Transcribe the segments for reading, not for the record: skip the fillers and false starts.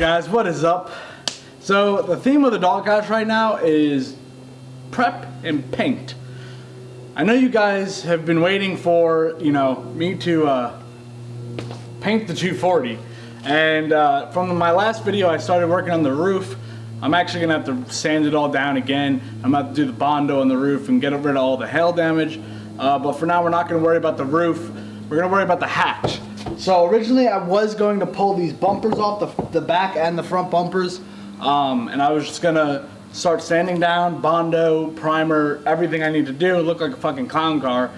Guys, what is up? So the theme of the doghouse right now is prep and paint. I know you guys have been waiting for, me to paint the 240, and from my last video I started working on the roof. I'm actually gonna have to sand it all down again. I'm gonna have to do the Bondo on the roof and get rid of all the hail damage, but for now we're not gonna worry about the roof. We're gonna worry about the hatch. So originally I was going to pull these bumpers off, the back and the front bumpers, and I was just gonna start sanding down, Bondo, primer, everything I need to do, look like a fucking clown car,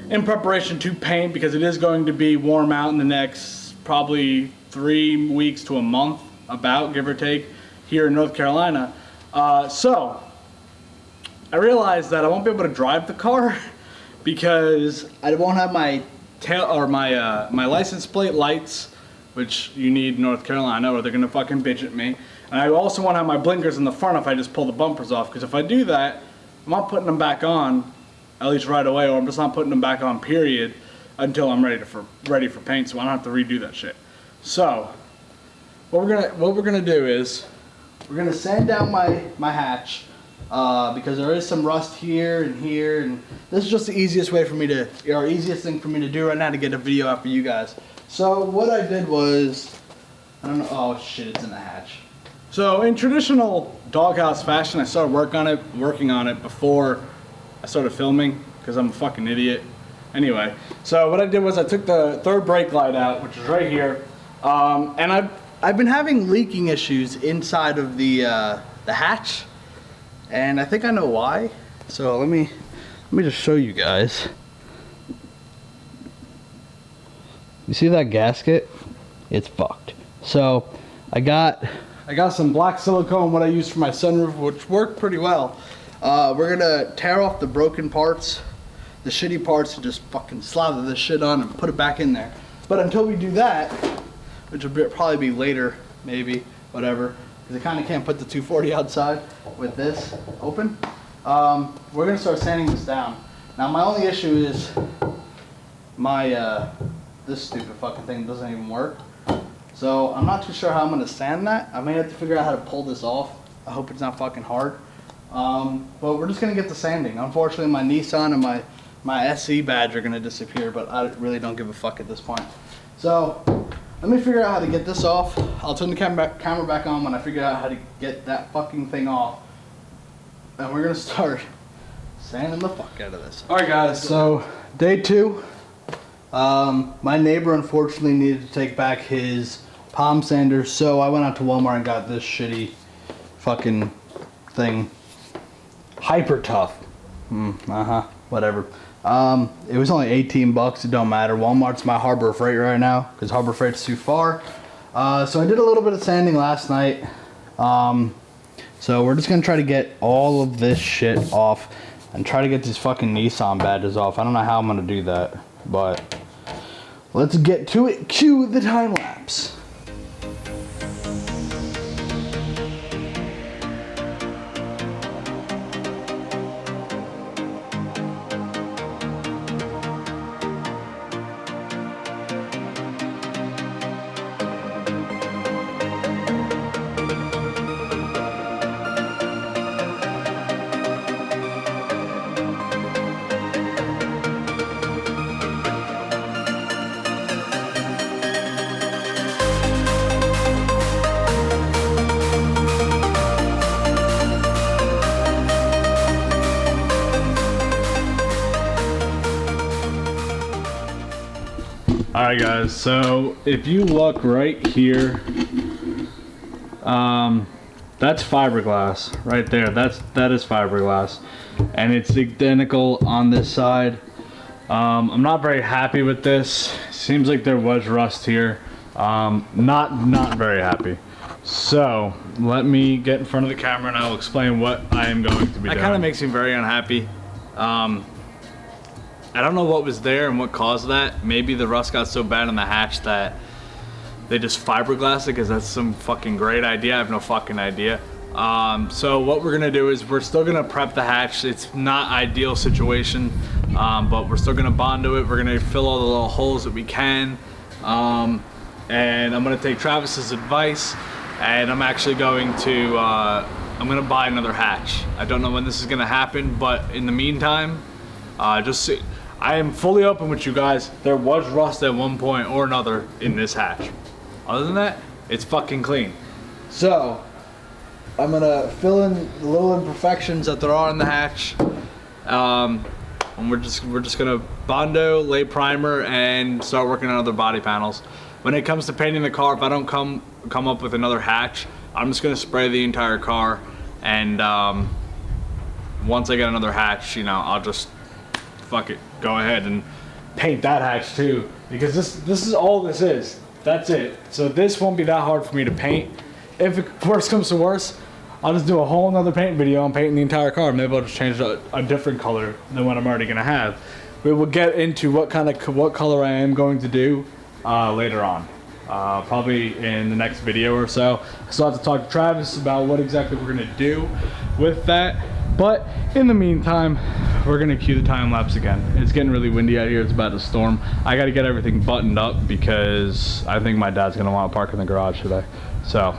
in preparation to paint, because it is going to be warm out in the next probably 3 weeks to a month, about, give or take, here in North Carolina. So I realized that I won't be able to drive the car because I won't have my tail or my license plate lights, which you need in North Carolina or they're gonna fucking bitch at me. And I also won't have my blinkers in the front if I just pull the bumpers off, because if I do that, I'm not putting them back on, at least right away, or I'm just not putting them back on, period, until I'm ready for paint, so I don't have to redo that shit. So what we're gonna do is we're gonna sand down my hatch, because there is some rust here, and this is just the easiest way for me to, or easiest thing for me to do right now to get a video out for you guys. So what I did was, I don't know, oh shit, it's in the hatch. So in traditional doghouse fashion, I started working on it before I started filming, because I'm a fucking idiot. Anyway, so what I did was I took the third brake light out, which is right here, and I've been having leaking issues inside of the hatch, and I think I know why. So let me just show you guys. You see that gasket? It's fucked. So I got some black silicone, what I used for my sunroof, which worked pretty well. We're gonna tear off the broken parts, the shitty parts, and just fucking slather this shit on and put it back in there. But until we do that, which will probably be later, maybe, whatever, because I kind of can't put the 240 outside with this open. We're gonna start sanding this down. Now my only issue is my this stupid fucking thing doesn't even work. So I'm not too sure how I'm gonna sand that. I may have to figure out how to pull this off. I hope it's not fucking hard. But we're just gonna get the sanding. Unfortunately, my Nissan and my SE badge are gonna disappear, but I really don't give a fuck at this point. So let me figure out how to get this off. I'll turn the camera back on when I figure out how to get that fucking thing off. And we're gonna start sanding the fuck out of this. Alright guys, so day 2. My neighbor unfortunately needed to take back his palm sander, so I went out to Walmart and got this shitty fucking thing. Hyper tough. Whatever. It was only 18 bucks, it don't matter. Walmart's my Harbor Freight right now, because Harbor Freight's too far. So I did a little bit of sanding last night. So we're just gonna try to get all of this shit off and try to get these fucking Nissan badges off. I don't know how I'm gonna do that, but let's get to it. Cue the time lapse. Alright guys, so if you look right here, that's fiberglass right there. That is fiberglass, and it's identical on this side. I'm not very happy with this. Seems like there was rust here. Not very happy. So let me get in front of the camera and I'll explain what I am going to be doing. That kind of makes me very unhappy. I don't know what was there and what caused that. Maybe the rust got so bad in the hatch that they just fiberglassed it, because that's some fucking great idea. I have no fucking idea. So what we're gonna do is we're still gonna prep the hatch. It's not ideal situation, but we're still gonna Bondo it. We're gonna fill all the little holes that we can. And I'm gonna take Travis's advice and I'm actually going to I'm gonna buy another hatch. I don't know when this is gonna happen, but in the meantime, I am fully open with you guys. There was rust at one point or another in this hatch. Other than that, it's fucking clean. So I'm gonna fill in the little imperfections that there are in the hatch. And we're just gonna Bondo, lay primer, and start working on other body panels. When it comes to painting the car, if I don't come up with another hatch, I'm just gonna spray the entire car, and once I get another hatch, you know, I'll just fuck it, go ahead and paint that hatch too, because this is all this is. That's it. So this won't be that hard for me to paint. If worst comes to worst, I'll just do a whole nother paint video on painting the entire car. Maybe I'll just change it a different color than what I'm already gonna have. We will get into what color I am going to do later on. Probably in the next video or so. I still have to talk to Travis about what exactly we're gonna do with that. But in the meantime, we're gonna cue the time lapse again. It's getting really windy out here, it's about to storm. I gotta get everything buttoned up because I think my dad's gonna wanna park in the garage today. So.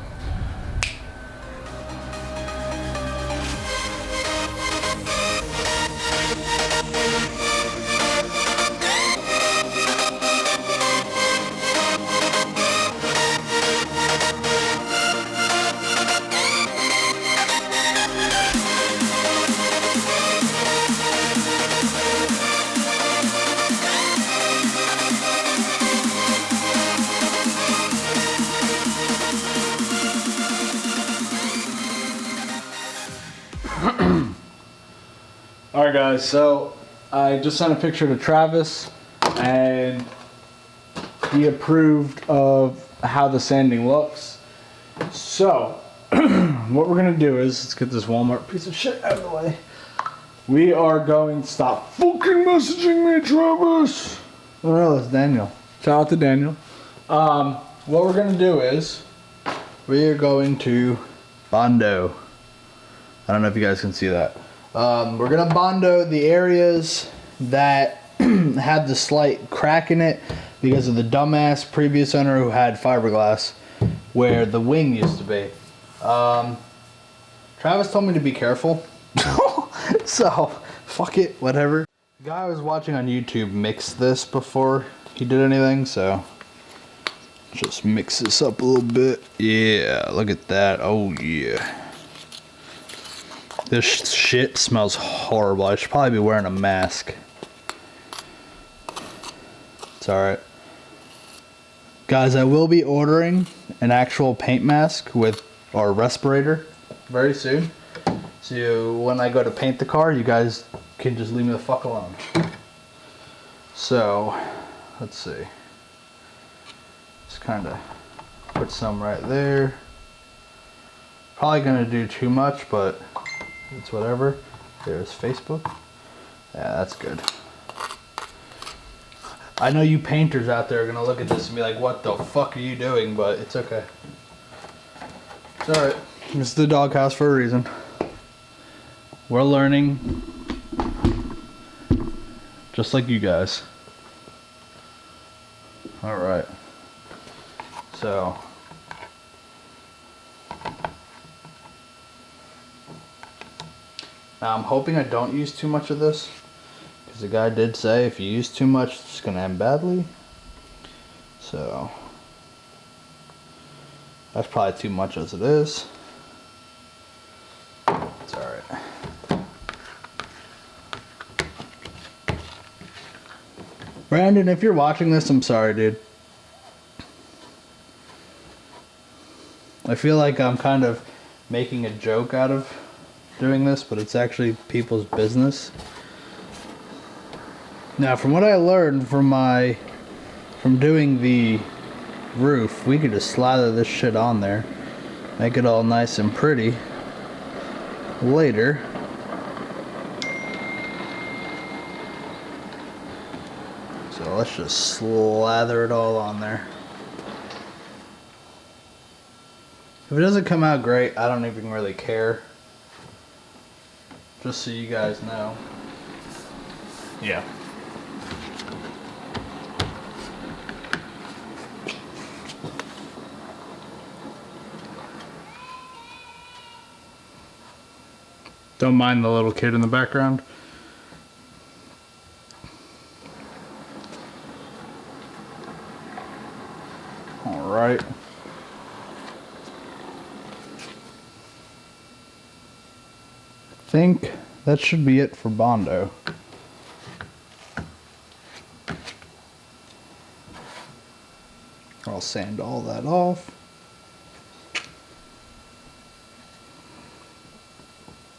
Alright guys, so I just sent a picture to Travis and he approved of how the sanding looks. So what we're gonna do is, let's get this Walmart piece of shit out of the way. We are going to stop fucking messaging me, Travis. Oh no, it's Daniel. Shout out to Daniel. What we're gonna do is we are going to Bondo. I don't know if you guys can see that. We're gonna Bondo the areas that had the slight crack in it because of the dumbass previous owner who had fiberglass where the wing used to be. Travis told me to be careful. So, fuck it, whatever. The guy I was watching on YouTube mixed this before he did anything, so just mix this up a little bit. Yeah, look at that. Oh yeah. This shit smells horrible. I should probably be wearing a mask. It's alright. Guys, I will be ordering an actual paint mask with our respirator very soon. So when I go to paint the car, you guys can just leave me the fuck alone. So, let's see. Just kind of put some right there. Probably gonna do too much, but it's whatever. There's Facebook. Yeah, that's good. I know you painters out there are gonna look at this and be like, what the fuck are you doing? But it's okay. It's alright. It's the doghouse for a reason. We're learning. Just like you guys. Alright. So. Now I'm hoping I don't use too much of this, because the guy did say if you use too much it's going to end badly. So that's probably too much as it is. It's alright. Brandon, if you're watching this, I'm sorry, dude. I feel like I'm kind of making a joke out of doing this, but it's actually people's business. Now, from what I learned from doing the roof, we could just slather this shit on there, make it all nice and pretty later. So let's just slather it all on there. If it doesn't come out great, I don't even really care. Just so you guys know. Yeah. Don't mind the little kid in the background. All right. I think that should be it for Bondo. I'll sand all that off.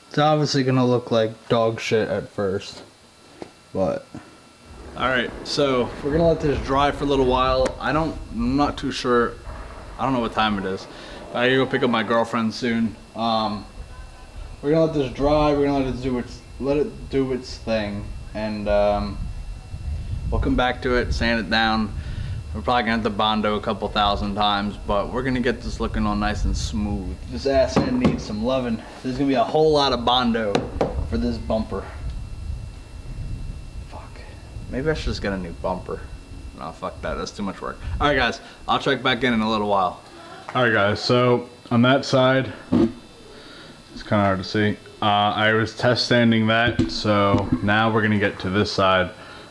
It's obviously gonna look like dog shit at first, but. Alright, so we're gonna let this dry for a little while. I'm not too sure. I don't know what time it is. I gotta go pick up my girlfriend soon. We're gonna let this dry. We're gonna let it do its thing, and we'll come back to it, sand it down. We're probably gonna have to Bondo a couple thousand times, but we're gonna get this looking all nice and smooth. This ass end needs some loving. There's gonna be a whole lot of Bondo for this bumper. Fuck. Maybe I should just get a new bumper. No, fuck that. That's too much work. All right, guys. I'll check back in a little while. All right, guys. So on that side, it's kind of hard to see. I was test sanding that, so now we're gonna get to this side.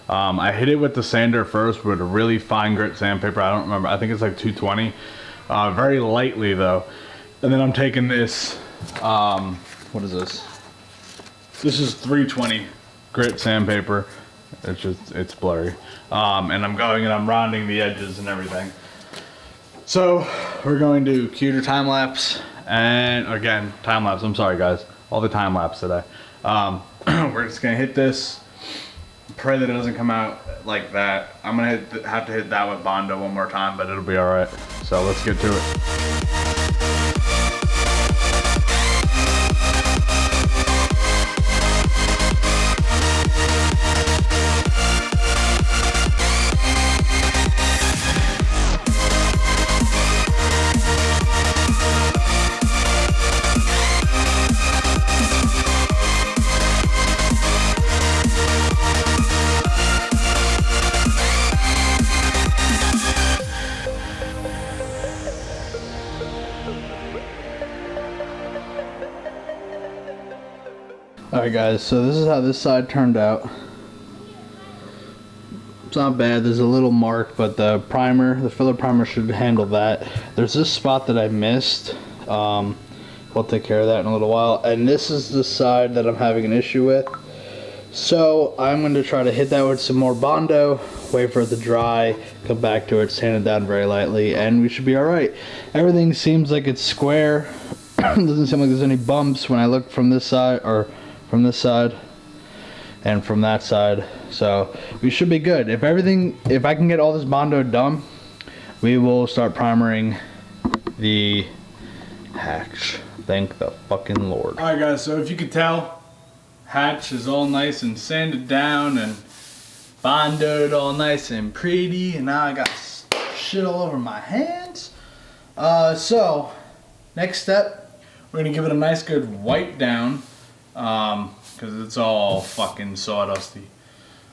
I hit it with the sander first with a really fine grit sandpaper. I don't remember. I think it's like 220. Very lightly though. And then I'm taking this. What is this? This is 320 grit sandpaper. It's blurry. And I'm going and I'm rounding the edges and everything. So we're going to cue time lapse. And again, time lapse. I'm sorry guys. All the time lapse today. We're just gonna hit this. Pray that it doesn't come out like that. I'm gonna have to hit that with Bondo one more time, but it'll be all right. So let's get to it. Alright guys, so this is how this side turned out. It's not bad, there's a little mark, but the filler primer should handle that. There's this spot that I missed. We'll take care of that in a little while. And this is the side that I'm having an issue with. So I'm going to try to hit that with some more Bondo, wait for it to dry, come back to it, sand it down very lightly, and we should be alright. Everything seems like it's square. Doesn't seem like there's any bumps when I look from this side, or from this side and from that side, so we should be good. If I can get all this Bondo done, we will start primering the hatch. Thank the fucking Lord. Alright guys, so if you could tell, hatch is all nice and sanded down and Bondoed all nice and pretty, and now I got shit all over my hands. So next step, we're gonna give it a nice good wipe down. Because it's all fucking sawdusty,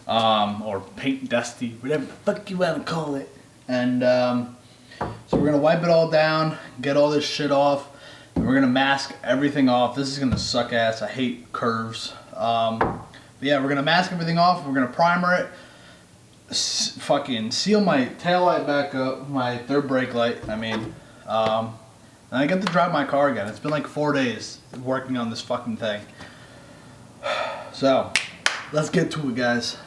or paint dusty, whatever the fuck you want to call it. And so we're gonna wipe it all down, get all this shit off, and we're gonna mask everything off. This is gonna suck ass. I hate curves. But yeah, we're gonna mask everything off. We're gonna primer it, fucking seal my tail light back up, my third brake light. I mean, and I get to drive my car again. It's been like 4 days working on this fucking thing. So, let's get to it, guys.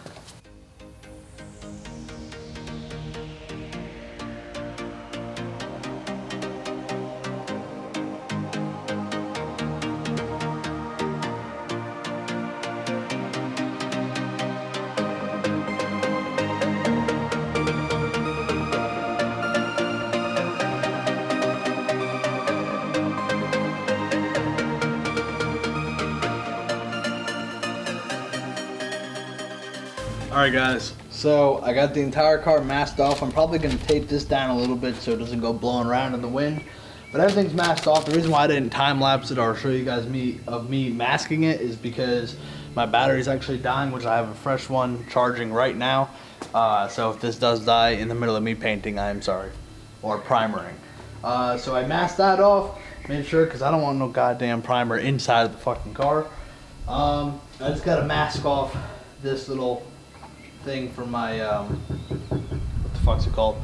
Alright guys, so I got the entire car masked off. I'm probably going to tape this down a little bit so it doesn't go blowing around in the wind. But everything's masked off. The reason why I didn't time lapse it or show you guys me masking it is because my battery's actually dying, which I have a fresh one charging right now. So if this does die in the middle of me painting, I am sorry. Or primering. So I masked that off, made sure, because I don't want no goddamn primer inside of the fucking car. I just got to mask off this little thing from my, what the fuck's it called?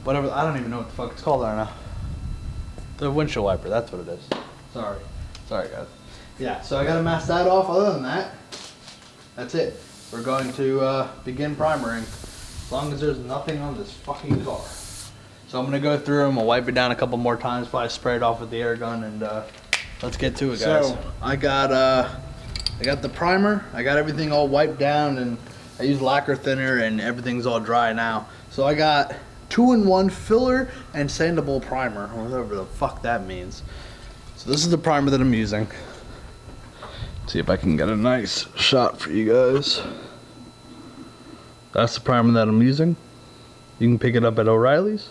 Whatever, I don't even know what the fuck it's called right now. The windshield wiper, that's what it is. Sorry guys. Yeah, so I got to mask that off. Other than that, that's it. We're going to begin primering, as long as there's nothing on this fucking car. So I'm gonna go through them, I'll wipe it down a couple more times, probably spray it off with the air gun, and let's get to it, guys. So I got the primer, I got everything all wiped down, and I use lacquer thinner, and everything's all dry now. So I got 2-in-1 filler and sandable primer, or whatever the fuck that means. So this is the primer that I'm using. See if I can get a nice shot for you guys. That's the primer that I'm using. You can pick it up at O'Reilly's.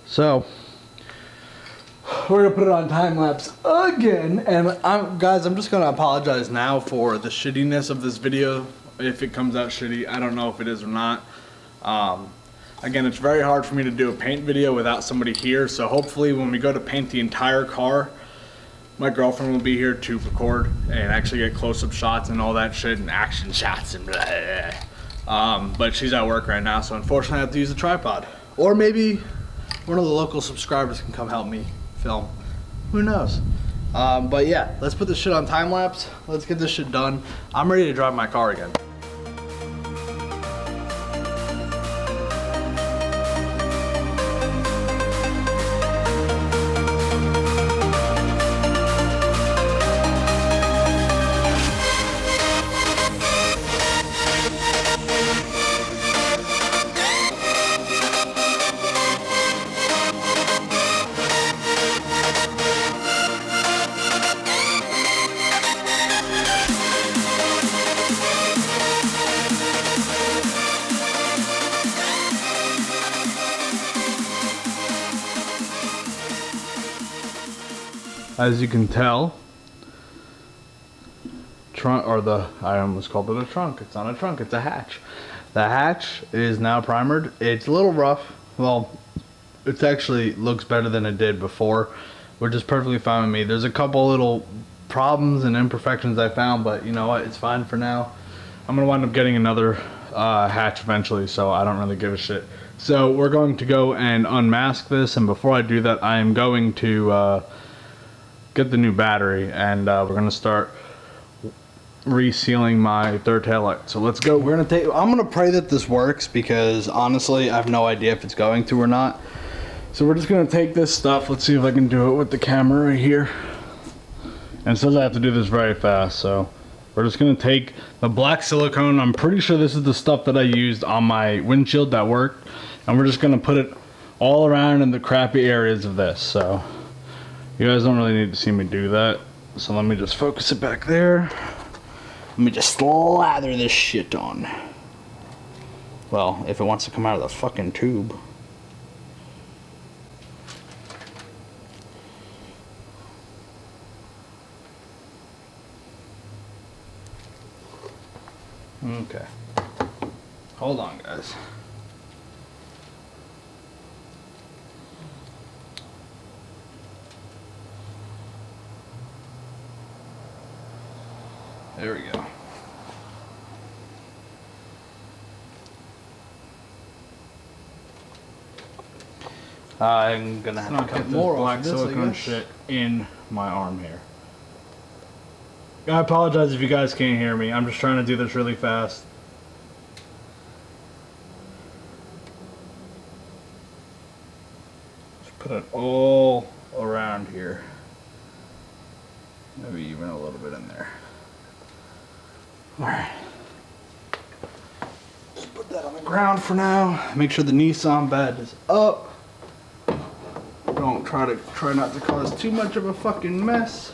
So we're gonna put it on time lapse again, and I'm just gonna apologize now for the shittiness of this video. If it comes out shitty, I don't know if it is or not. Again, it's very hard for me to do a paint video without somebody here, so hopefully when we go to paint the entire car, my girlfriend will be here to record and actually get close-up shots and all that shit and action shots and blah, blah, blah. But she's at work right now, so unfortunately I have to use a tripod. Or maybe one of the local subscribers can come help me film. Who knows? But yeah, let's put this shit on time lapse. Let's get this shit done. I'm ready to drive my car again. As you can tell, I almost called it a trunk. It's not a trunk, it's a hatch. The hatch is now primered. It's a little rough. Well, it actually looks better than it did before, which is perfectly fine with me. There's a couple little problems and imperfections I found, but you know what, it's fine for now. I'm gonna wind up getting another hatch eventually, so I don't really give a shit. So we're going to go and unmask this, and before I do that, I am going to get the new battery, and we're gonna start resealing my third tail light. So let's go. I'm gonna pray that this works, because honestly I have no idea if it's going to or not. So we're just gonna take this stuff. Let's see if I can do it with the camera right here. And it says I have to do this very fast, so we're just gonna take the black silicone. I'm pretty sure this is the stuff that I used on my windshield that worked, and we're just gonna put it all around in the crappy areas of this. So you guys don't really need to see me do that. So let me just focus it back there. Let me just slather this shit on. Well, if it wants to come out of the fucking tube. Okay. Hold on, guys. There we go. I'm gonna have to cut more black silicone shit in my arm here. I apologize if you guys can't hear me. I'm just trying to do this really fast. Just put it all around here. Maybe even a little bit in there. Alright. Just put that on the ground for now. Make sure the Nissan bed is up. Don't try not to cause too much of a fucking mess.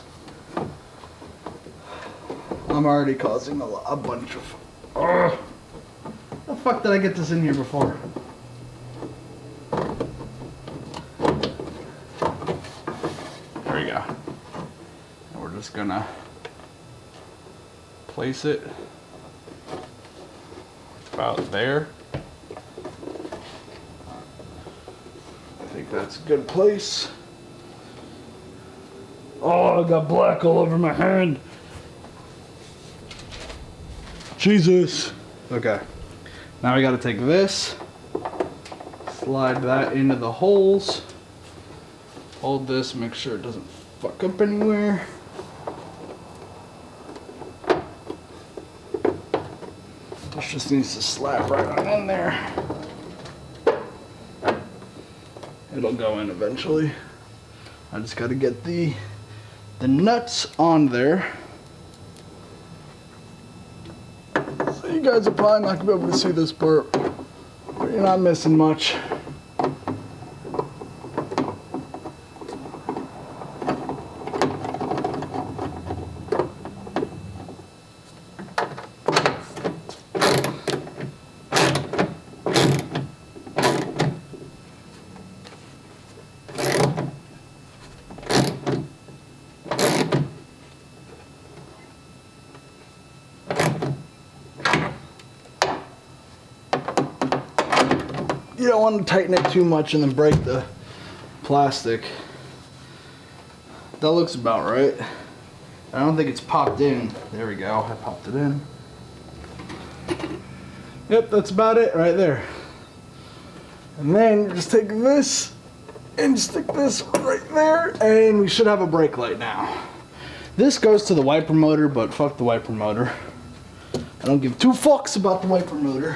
I'm already causing a bunch of... How the fuck did I get this in here before? There we go. And we're just gonna place it about there. I think that's a good place. Oh, I got black all over my hand. Jesus. Okay. Now we gotta take this, slide that into the holes. Hold this, make sure it doesn't fuck up anywhere. This just needs to slap right on in there. It'll go in eventually. I just gotta get the nuts on there. So you guys are probably not gonna be able to see this part, but you're not missing much. You don't want to tighten it too much and then break the plastic. That looks about right. I don't think it's popped in. There we go, I popped it in. Yep, that's about it right there. And then just take this and stick this right there, and we should have a brake light now. This goes to the wiper motor, but fuck the wiper motor. I don't give two fucks about the wiper motor.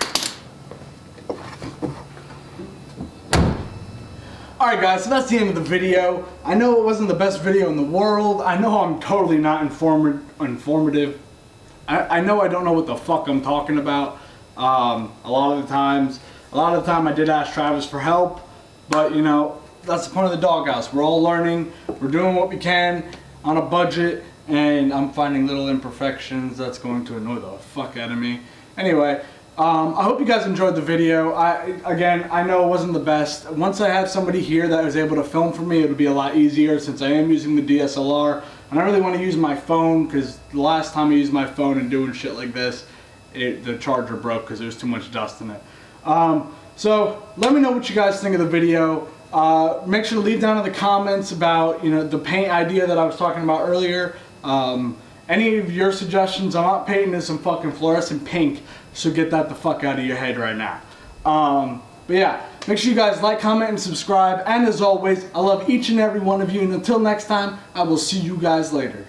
Alright guys, so that's the end of the video. I know it wasn't the best video in the world. I know I'm totally not informative. I know I don't know what the fuck I'm talking about. A lot of the time I did ask Travis for help, but you know, that's the point of the doghouse. We're all learning, we're doing what we can on a budget, and I'm finding little imperfections that's going to annoy the fuck out of me. Anyway, I hope you guys enjoyed the video. Again, I know it wasn't the best. Once I have somebody here that was able to film for me, it'll be a lot easier since I am using the DSLR. And I really want to use my phone because the last time I used my phone and doing shit like this, the charger broke because there's too much dust in it. So let me know what you guys think of the video. Make sure to leave down in the comments about, you know, the paint idea that I was talking about earlier. Any of your suggestions. I'm not painting this in fucking fluorescent pink, so get that the fuck out of your head right now. But yeah, make sure you guys like, comment, and subscribe. And as always, I love each and every one of you. And until next time, I will see you guys later.